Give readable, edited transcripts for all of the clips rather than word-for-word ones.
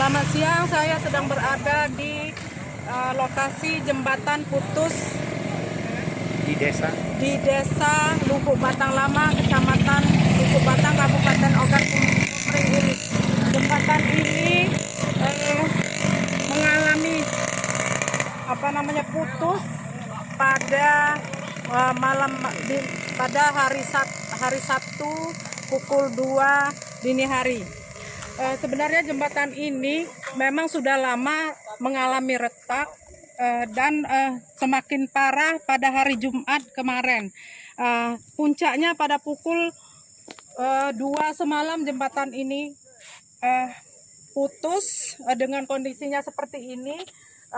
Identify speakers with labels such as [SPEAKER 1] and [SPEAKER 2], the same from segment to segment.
[SPEAKER 1] Selamat siang, saya sedang berada di lokasi jembatan putus di desa Lubuk Batang Lama, Kecamatan Lubuk Batang, Kabupaten Ogan Komering Ulu. Jembatan ini mengalami putus pada pada hari Sabtu pukul 2 dini hari. Sebenarnya jembatan ini memang sudah lama mengalami retak dan semakin parah pada hari Jumat kemarin. Puncaknya pada pukul 2 semalam jembatan ini putus dengan kondisinya seperti ini,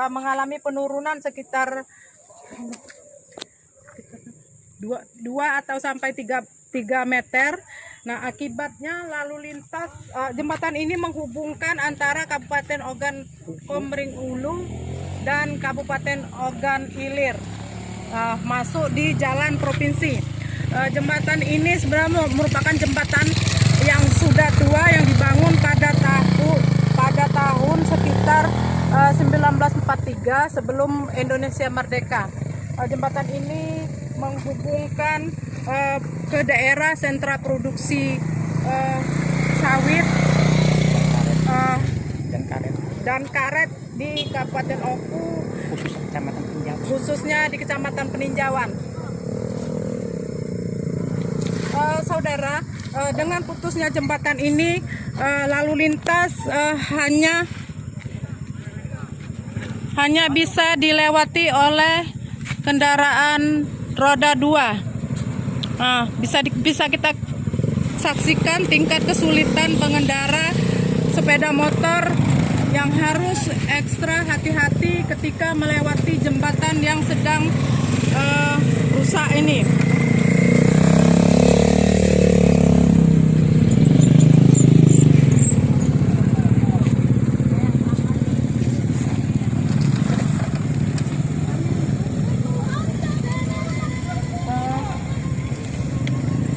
[SPEAKER 1] mengalami penurunan sekitar 2 atau sampai 3 meter. Nah, akibatnya lalu lintas jembatan ini menghubungkan antara Kabupaten Ogan Komering Ulu dan Kabupaten Ogan Ilir, masuk di jalan provinsi. Jembatan ini sebenarnya merupakan jembatan yang sudah tua, yang dibangun pada tahun sekitar 1943 sebelum Indonesia merdeka. Jembatan ini menghubungkan ke daerah sentra produksi sawit dan karet di Kabupaten Oku, khususnya di Kecamatan Peninjauan. Saudara, dengan putusnya jembatan ini, lalu lintas hanya bisa dilewati oleh kendaraan roda 2. Bisa kita saksikan tingkat kesulitan pengendara sepeda motor yang harus ekstra hati-hati ketika melewati jembatan yang sedang rusak ini.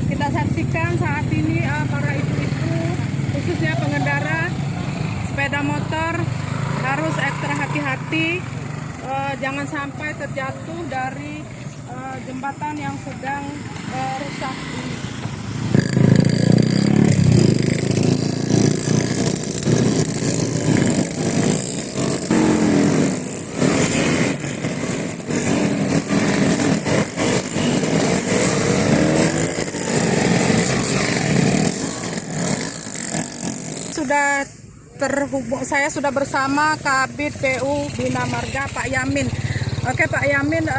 [SPEAKER 1] Kita saksikan saat ini para ibu-ibu, khususnya pengendara sepeda motor, harus ekstra hati-hati, jangan sampai terjatuh dari jembatan yang sedang rusak ini. Saya sudah bersama Kabid PU Bina Marga, Pak Yamin. Oke, Pak Yamin,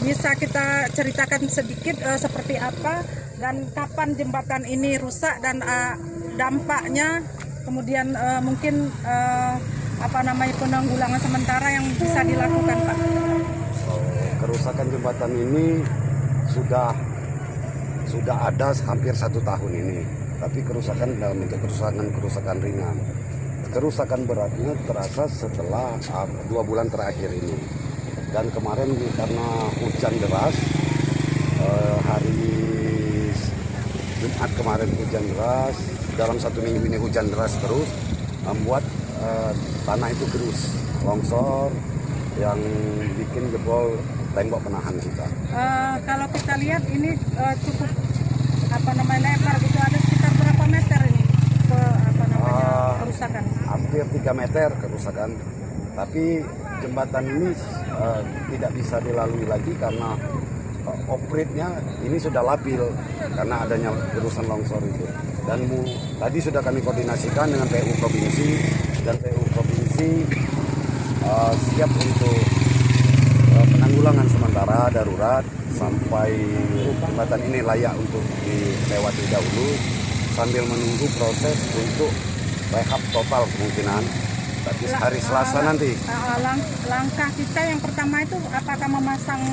[SPEAKER 1] bisa kita ceritakan sedikit seperti apa dan kapan jembatan ini rusak dan dampaknya, kemudian mungkin penanggulangan sementara yang bisa dilakukan, Pak?
[SPEAKER 2] Kerusakan jembatan ini sudah ada hampir 1 tahun ini, tapi kerusakan dalam bentuk kerusakan ringan. Kerusakan beratnya terasa setelah 2 bulan terakhir ini. Dan kemarin karena hujan deras, hari Jumat kemarin hujan deras, dalam 1 minggu ini hujan deras terus, membuat tanah itu gerus, longsor yang bikin jebol tembok penahan kita.
[SPEAKER 1] Kalau kita lihat ini cukup lebar gitu, ada sekitar berapa meter ini kerusakan?
[SPEAKER 2] Hampir 3 meter kerusakan, tapi jembatan ini tidak bisa dilalui lagi karena operate-nya ini sudah labil karena adanya gerusan longsor itu. Dan tadi sudah kami koordinasikan dengan PU Provinsi, dan PU Provinsi siap untuk penanggulangan sementara darurat sampai jembatan ini layak untuk dilewati dahulu, sambil menunggu proses untuk rehab total kemungkinan, tapi hari Selasa nanti.
[SPEAKER 1] Langkah kita yang pertama itu apakah memasang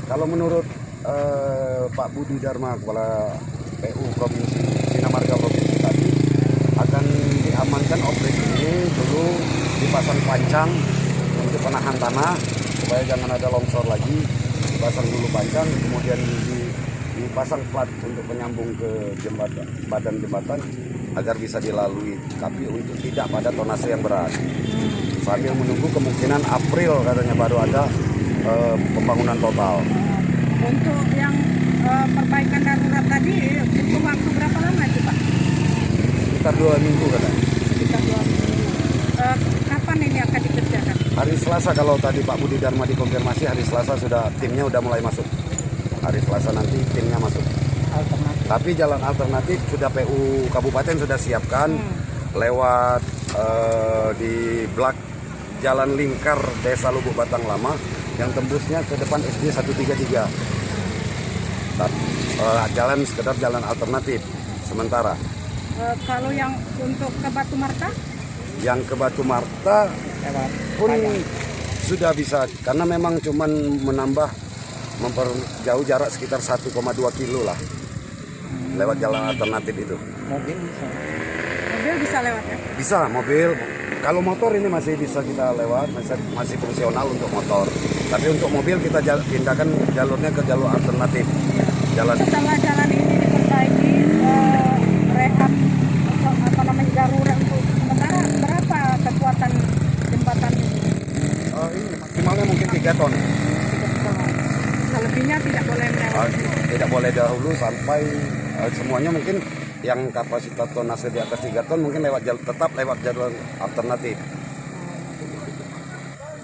[SPEAKER 2] kalau menurut Pak Budi Dharma, Kepala PU Provinsi Bina Marga Provinsi tadi, akan diamankan operasi ini dulu, dipasang pancang untuk penahan tanah supaya jangan ada longsor lagi, dipasang dulu pancang, kemudian dipasang plat untuk penyambung ke badan jembatan, agar bisa dilalui, tapi untuk tidak pada tonase yang berat. Sambil menunggu kemungkinan April katanya baru ada pembangunan total.
[SPEAKER 1] Untuk yang perbaikan darurat tadi butuh waktu berapa lama itu Pak?
[SPEAKER 2] Sekitar 2 minggu katanya.
[SPEAKER 1] Sekitar 2 minggu. Kapan ini akan dikerjakan?
[SPEAKER 2] Hari Selasa, kalau tadi Pak Budi Dharma dikonfirmasi, hari Selasa timnya udah mulai masuk. Hari Selasa nanti timnya masuk.
[SPEAKER 1] Alternatif.
[SPEAKER 2] Tapi jalan alternatif sudah PU Kabupaten sudah siapkan lewat di blok Jalan Lingkar Desa Lubuk Batang Lama yang tembusnya ke depan SD 133. Jalan sekedar jalan alternatif sementara.
[SPEAKER 1] Kalau yang untuk ke Batu Marta?
[SPEAKER 2] Yang ke Batu Marta pun sudah bisa, karena memang cuman menambah memperjauh jarak sekitar 1,2 kilo lah lewat jalan alternatif itu.
[SPEAKER 1] Mobil bisa lewat ya?
[SPEAKER 2] Bisa mobil. Kalau motor ini masih bisa kita lewat, masih fungsional untuk motor. Tapi untuk mobil kita pindahkan jalurnya ke jalur alternatif.
[SPEAKER 1] Setelah jalan ini diperbaiki, rehab darurat untuk sementara, berapa kekuatan jembatan ini?
[SPEAKER 2] Ini maksimalnya mungkin 3 ton.
[SPEAKER 1] Selebihnya tidak boleh melewati.
[SPEAKER 2] Tidak boleh dahulu sampai semuanya mungkin yang kapasitas tonase di atas 3 ton mungkin tetap lewat jalur alternatif.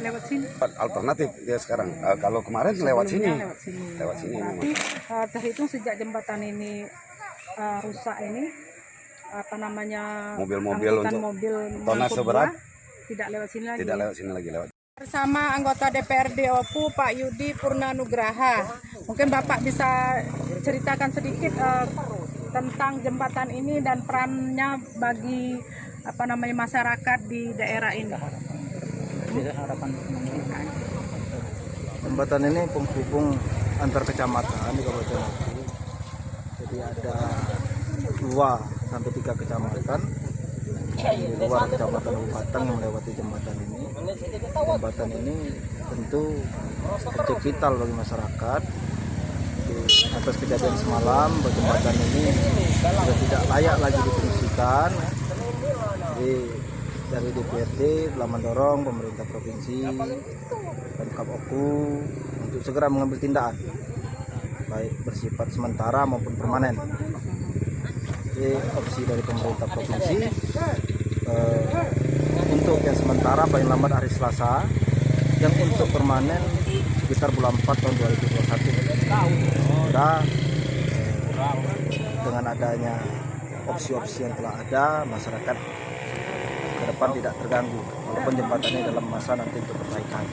[SPEAKER 1] Lewat sini?
[SPEAKER 2] Alternatif ya sekarang. Kalau kemarin lewat sini. Lewat sini.
[SPEAKER 1] Berarti terhitung sejak jembatan ini rusak ini,
[SPEAKER 2] mobil-mobil untuk
[SPEAKER 1] mobil
[SPEAKER 2] tonase berat
[SPEAKER 1] tidak lewat sini lagi.
[SPEAKER 2] Tidak lewat sini lagi.
[SPEAKER 1] Bersama anggota DPRD OPU Pak Yudi Purnanugraha. Mungkin Bapak bisa ceritakan sedikit tentang jembatan ini dan perannya bagi masyarakat di daerah ini.
[SPEAKER 3] Jembatan ini penghubung antar kecamatan di Kabupaten OPU. Jadi ada 2 sampai 3 kecamatan di luar kecamatan Batang yang melewati jembatan ini. Jembatan ini tentu objek vital bagi masyarakat. Atas kejadian semalam, jembatan ini sudah tidak layak lagi difungsikan. Jadi dari DPRD telah mendorong pemerintah provinsi Pemkab OPU untuk segera mengambil tindakan, baik bersifat sementara maupun permanen. Jadi opsi dari pemerintah provinsi untuk yang sementara paling lambat hari Selasa, yang untuk permanen sekitar bulan 4 tahun 2021. Dengan adanya opsi-opsi yang telah ada, masyarakat ke depan tidak terganggu walaupun jembatan ini dalam masa nanti untuk perbaikan.